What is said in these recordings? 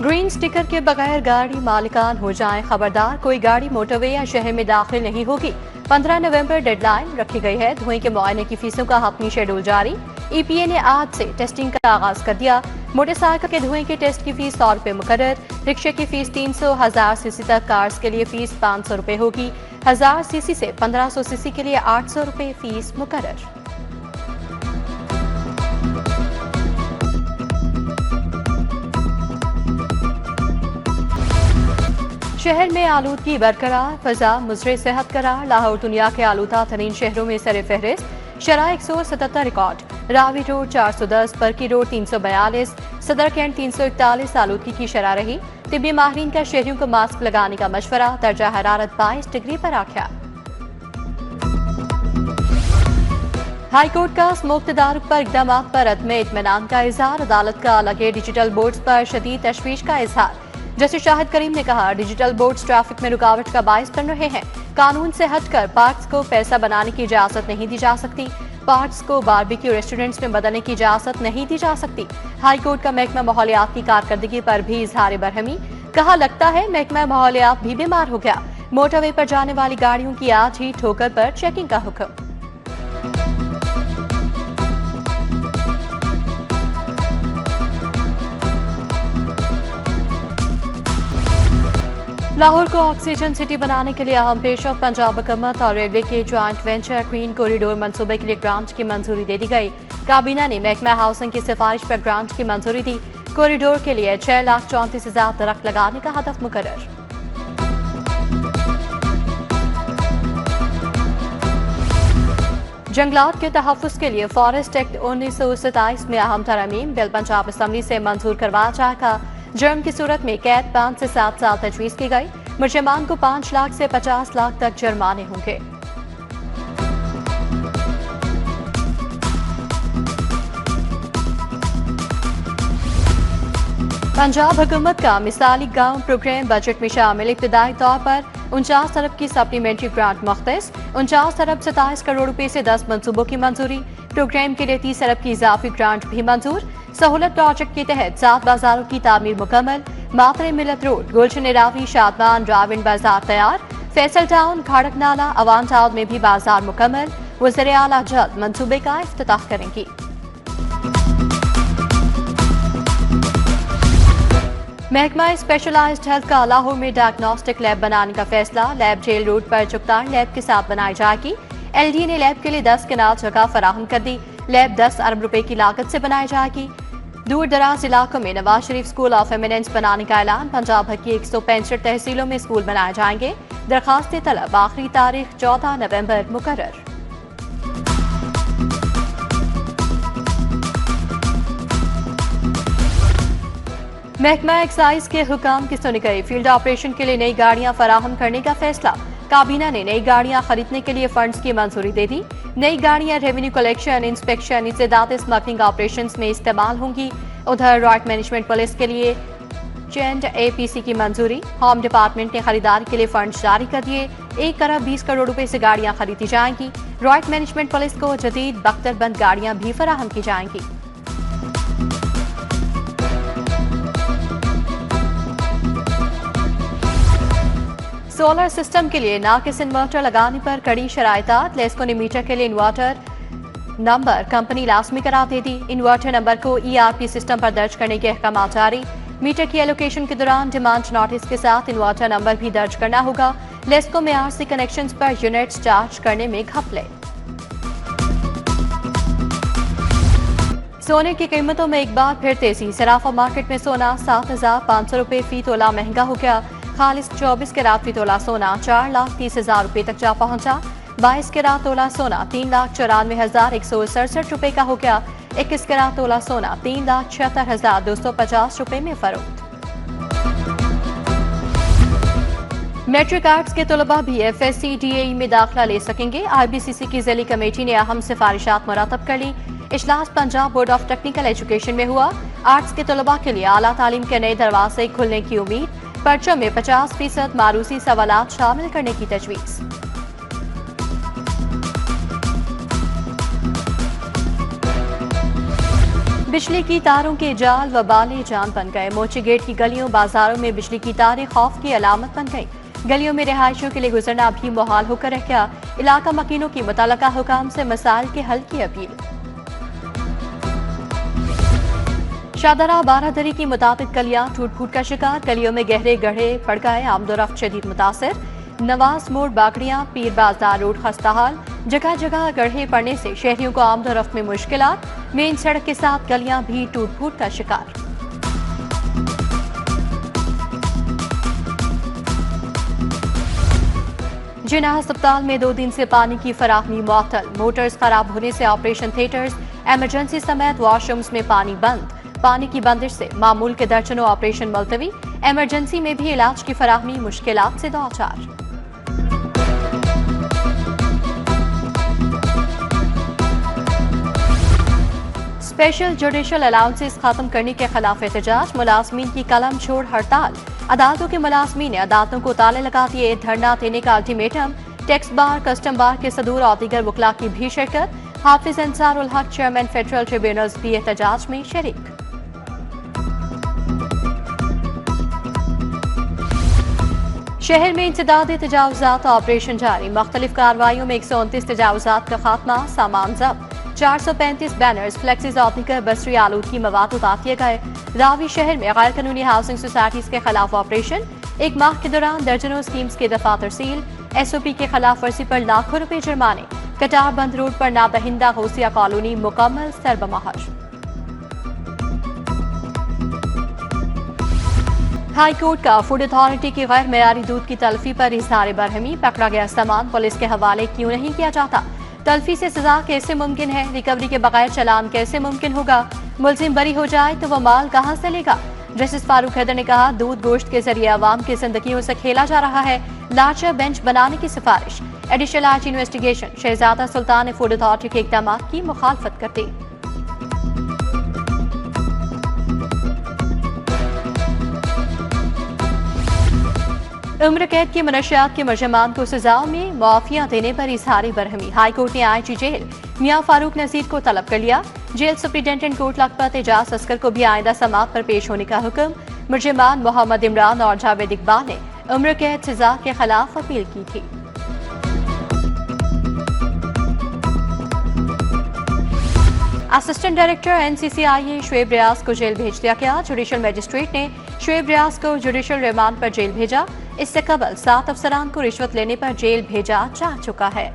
Green sticker के बगैर गाड़ी मालिकान हो जाएं खबरदार, कोई गाड़ी मोटरवे या शहर में दाखिल नहीं होगी। 15 नवंबर डेडलाइन रखी गई है। धुएं के मुआयने की फीसों का हतमी शेड्यूल जारी। EPA ने आज से टेस्टिंग का आगाज कर दिया। मोटरसाइकिल के धुएं के टेस्ट की फीस 100 रुपए मुकर्रर। रिक्शे की फीस 300, 1000 सीसी तक कार्स के लिए फीस 500 रुपए होगी। 1000 सीसी से 1500 सीसी के लिए 800 रुपए फीस मुकर्रर। शहर में आलूदगी बरकरार, फजा मुजरे सेहत करार। लाहौर दुनिया के आलूदा तरीन शहरों में सर फहरिस्त। शरह 177 record. Ravi road 410, Barki road 342, Sadar cantt 341 आलूदगी की शरह रही। तिब्बी माहिरीन का शहरियों को मास्क लगाने का मशवरा। दर्जा हरारत 22 डिग्री पर आख्या। हाईकोर्ट का स्मोक तदारुक पर इकदाम पर अदम इत्मीनान का इजहार। अदालत का लगे डिजिटल बोर्ड्स पर शदीद तशवीश का इजहार। जस्टिस शाहिद करीम ने कहा, डिजिटल बोर्ड्स ट्रैफिक में रुकावट का बायस बन रहे हैं। कानून से हटकर पार्क्स को पैसा बनाने की इजाजत नहीं दी जा सकती। पार्क्स को बारबेक्यू रेस्टोरेंट्स में बदलने की इजाजत नहीं दी जा सकती। हाईकोर्ट का महकमा माहौलियात की कारकर्दगी पर भी इजहार बरहमी। कहा, लगता है महकमा माहौलियात भी बीमार हो गया। मोटरवे पर जाने वाली गाड़ियों की आज ही ठोकर पर चेकिंग का हुक्म। लाहौर को ऑक्सीजन सिटी बनाने के लिए अहम पेशरफ। पंजाब हुकूमत और रेलवे के ज्वाइंट वेंचर क्वीन कॉरिडोर मंसूबे के लिए ग्रांट की मंजूरी दे दी गई। काबीना ने महकमा हाउसिंग की सिफारिश पर ग्रांट की मंजूरी दी। कॉरिडोर के लिए 6,34,000 दरख्त लगाने का हदफ मुकर्रर। जंगलात के तहफ़्फ़ुज़ के लिए फॉरेस्ट एक्ट 1927 में अहम तरमीम। बिल पंजाब असम्बली से मंजूर करवाया जाएगा। जुर्म की सूरत में कैद 5 से 7 साल तजवीज़ की गई। मुजरिमान को 5 लाख से 50 लाख तक जुर्माने होंगे। पंजाब हुकूमत का मिसाली गांव प्रोग्राम बजट में शामिल। इब्तदाई तौर पर 49 अरब की सप्लीमेंट्री ग्रांट मुख्तस। 49 अरब 27 करोड़ रुपए से 10 मंसूबों की मंजूरी। प्रोग्राम के लिए 30 अरब की इजाफी ग्रांट भी मंजूर। सहूलत प्रोजेक्ट के तहत 7 बाजारों की तामीर मुकम्मल। मातरे मिलत रोड, गुलशन रावी, शादमान, राविन बाजार तैयार। फैसल टाउन, खड़क नाला, अवान टाउन में भी बाजार मुकम्मल। वज़ीर आला जल्द मंसूबे का इफ्तिताह करेंगी। महकमा स्पेशलाइज्ड हेल्थ का लाहौर में डायग्नोस्टिक लैब बनाने का फैसला। लैब जेल रोड पर चुगतान लैब के साथ बनाई जाएगी। LD ने लैब के लिए 10 कनाल जगह फराहम कर दी। लैब 10 अरब रुपए की लागत से बनाई जाएगी। दूर दराज इलाकों में Nawaz Sharif school of eminence बनाने का ऐलान। पंजाब भर की 165 तहसीलों में स्कूल बनाए जाएंगे। दरखास्त तलब आखिरी तारीख 14 नवंबर मुकर्रर। महकमा एक्साइज के हुकाम की सुनी गई। फील्ड ऑपरेशन के लिए नई गाड़ियां फराहम करने का फैसला। काबीना ने नई गाड़ियां खरीदने के लिए फंड्स की मंजूरी दे दी। नई गाड़ियां रेवेन्यू कलेक्शन, इंस्पेक्शन, इंसदाद स्मगलिंग ऑपरेशंस में इस्तेमाल होंगी। उधर रॉयट मैनेजमेंट पुलिस के लिए चेंड APC की मंजूरी। होम डिपार्टमेंट ने खरीदारी के लिए फंड जारी कर दिए। 1 अरब 20 करोड़ रुपए से गाड़ियां खरीदी जाएंगी। रॉयट मैनेजमेंट पुलिस को जदीद बख्तरबंद गाड़ियां भी फराहम की जाएंगी। सोलर सिस्टम के लिए नाकिस इन्वर्टर लगाने पर कड़ी शराइतात। लेस्को ने मीटर के लिए इन्वर्टर नंबर कंपनी लाजमी करार दे दी। इन्वर्टर नंबर को ERP सिस्टम पर दर्ज करने के अहकाम जारी। मीटर की एलोकेशन के दौरान डिमांड नोटिस के साथ इन्वर्टर नंबर भी दर्ज करना होगा। लेस्को में RC कनेक्शंस पर यूनिट्स चार्ज करने में घपले। सोने की कीमतों में एक बार फिर तेजी। सराफा मार्केट में सोना 7,500 रुपए फी तोला महंगा हो गया। खालिस 24 कैरेट फी तोला सोना 4,30,000 रुपए तक जा पहुंचा। 22 कैरेट तोला सोना 3,94,167 रुपए का हो गया। 21 कैरेट तोला सोना 3,76,250 रुपए में फरोख्त। मैट्रिक आर्ट्स के तलबा भी FSC DAE में दाखिला ले सकेंगे। IBCC की ज़िली कमेटी ने अहम सिफारिशात मुरतब कर ली। इजलास Punjab board of technical education में हुआ। आर्ट्स के तलबा के लिए आला तालीम के नए दरवाजे खुलने की उम्मीद। पर्चम में 50% मारूसी सवालात शामिल करने की तजवीज़। बिजली की तारों के जाल व बाले जान बन गए। मोची गेट की गलियों बाजारों में बिजली की तारें खौफ की अलामत बन गई। गलियों में रिहायशियों के लिए गुजरना भी मुहाल होकर रह गया। इलाका मकीनों की मुतल्लका हुकाम से मसाइल के हल की अपील। शाहदरा बारादरी की मुताबिक गलियां टूट फूट का शिकार। गलियों में गहरे गड्ढे पड़ गए। आमदोरफ्त शदीद मुतासर। नवाज मोड़ बागड़ियां पीर बाजार रोड खस्ताहाल। जगह जगह गड्ढे पड़ने से शहरियों को आमदोरफ्त में मुश्किलात। मेन सड़क के साथ गलियां भी टूट फूट का शिकार। जिन्ना अस्पताल में 2 दिन से पानी की फराहमी मुअत्तल। मोटर्स खराब होने से ऑपरेशन थिएटर्स, इमरजेंसी समेत वॉशरूम्स में पानी बंद। पानी की बंदिश से मामूल के दर्जनों ऑपरेशन मुलतवी। इमरजेंसी में भी इलाज की फराहमी मुश्किलात से दो चार। स्पेशल जुडिशल अलाउंसेस खत्म करने के खिलाफ एहतजाज। मुलाजमीन की कलम छोड़ हड़ताल। अदालतों के मुलाजमीन ने अदालतों को ताले लगा दिए। धरना देने का अल्टीमेटम। टैक्स बार, कस्टम बार के सदूर और दीगर वकला की भी शिरकत। हाफिज अंसारुल हक चेयरमैन फेडरल ट्रिब्यूनल्स भी एहतजाज में शरीक। शहर में इंसदाद तजावुजात ऑपरेशन जारी। मुख्तलिफ कार्रवाइयों में 129 तजावुजात का खात्मा। सामान जब्त। 435 बैनर्स, फ्लेक्सीज और दीगर बसरी आलूदगी मवाद उतार दिए गए। रावी शहर में गैर कानूनी हाउसिंग सोसाइटीज के खिलाफ ऑपरेशन। 1 माह के दौरान दर्जनों स्कीम्स के दफा तरसील। SOP के खिलाफ वर्जी पर लाखों रुपए जुर्माने। कटार बंद रोड पर नाबहिंदा गौसिया कॉलोनी मुकम्मल सरबमहर। हाई कोर्ट का फूड अथॉरिटी की गैर मेयारी दूध की तल्फी पर इजहार बरहमी। पकड़ा गया सामान पुलिस के हवाले क्यों नहीं किया जाता? तल्फी से सजा कैसे मुमकिन है? रिकवरी के बगैर चलान कैसे मुमकिन होगा? मुलजिम बरी हो जाए तो वह माल कहां से लेगा? जस्टिस फारूक हैदर ने कहा, दूध गोश्त के जरिए आवाम की जिंदगियों से खेला जा रहा है। लार्जर बेंच बनाने की सिफारिश। Additional arch investigation. Shahzada Sultan ने फूड अथॉरिटी के इकदाम की मुखालफत कर दी। उम्र कैद की मनशियात के मुलजमान को सजाओं में मुआफिया देने पर इजहार बरहमी। हाईकोर्ट ने IG जेल मियां फारूक नजीर को तलब कर लिया। जेल सुप्रिंटेंडेंट कोर्ट लखपत एजाज अस्कर को भी आइंदा समाअत पर पेश होने का हुक्म। मुलजमान मोहम्मद इमरान और जावेद इकबाल ने उम्र कैद सजा के खिलाफ अपील की थी। असिस्टेंट डायरेक्टर NCCIA शुएब रियाज को जेल भेज दिया गया। जुडिशल मजिस्ट्रेट ने शुएब रियाज को जुडिशल रिमांड पर जेल भेजा। इससे कबल 7 अफसरान को रिश्वत लेने पर जेल भेजा जा चुका है।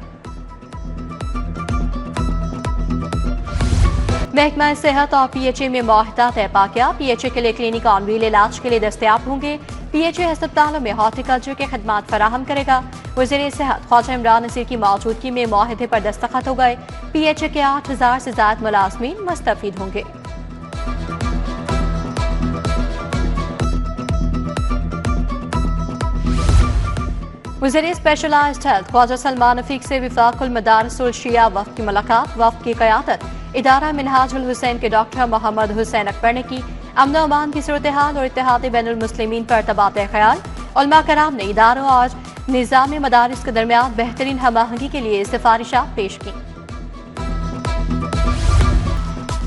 महकमा सेहत और PHA में मुआहदा तय पा गया। PHA के लिए क्लिनिक ऑन व्हील इलाज के लिए दस्तयाब होंगे। PHA अस्पतालों में हॉर्टिकल्चर के खदमात फराहम करेगा। वज़ीर सेहत ख्वाजा इमरान नसीर की मौजूदगी में मुआहदे पर दस्तखत हो गए। PHA के 8000 से ज्यादा मुलाजमीन मुस्तफीद होंगे। वज़ीर स्पेशलाइज्ड हेल्थ ख्वाजा सलमान रफीक से वफाकुल मदारिसुल शिया वफ़द की मुलाकात। वफ़द की क़यादत इदारा मिनहाजुल हुसैन के डॉक्टर मोहम्मद हुसैन अकबर ने की। अमन व अमान की सूरत हाल और इत्तेहाद बैनुल मुस्लिमीन पर तबादला ख्याल। उलमा कराम ने इदारों और निज़ाम मदारिस के दरमियान बेहतरीन हमाहंगी के लिए सिफारिशात पेश की।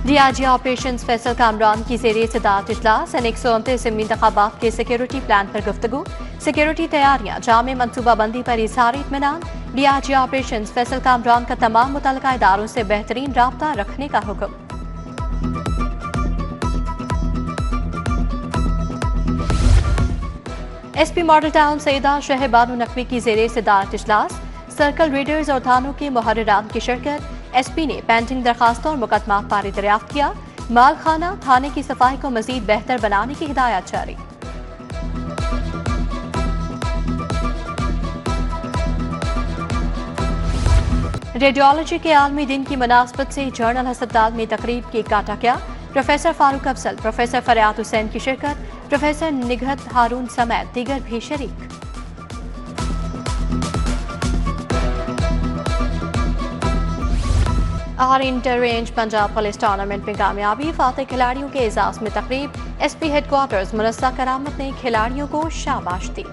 DIG ऑपरेशन फैसल कामरान की ज़ेरे सदारत इजलास। 129 इंतखाबात के सिक्योरिटी प्लान पर गुफ्तगू। सिक्योरिटी तैयारियां, जामे मनसूबाबंदी पर इजहार इत्मीनान। DIG ऑपरेशन फैसल कामरान का तमाम मुतल्लिका इदारों से बेहतरीन राब्ता रखने का हुक्म। SP मॉडल टाउन सईदा शहर बानो नकवी की ज़ेरे सदारत इजलास। सर्कल रीडर्स और थानों के मुहर्रिरान की शिरकत। SP ने पेंडिंग दरखास्तों और मुकदमात पारी दरियाफ्त किया। माल खाना थाने की सफाई को मजीद बेहतर बनाने की हिदायत जारी। रेडियोलॉजी के आलमी दिन की मुनासबत से जर्नल अस्पताल में तकरीब केक काटा गया। प्रोफेसर फारूक अफजल, प्रोफेसर फरियाद हुसैन की शिरकत। प्रोफेसर निगहत हारून समेत दीगर भी शरीक। और inter range Punjab police tournament में कामयाबी। फातेह खिलाड़ियों के एजाज में तकरीब। SP हेडक्वार्टर्स मुनस्सा करामत ने खिलाड़ियों को शाबाश दी।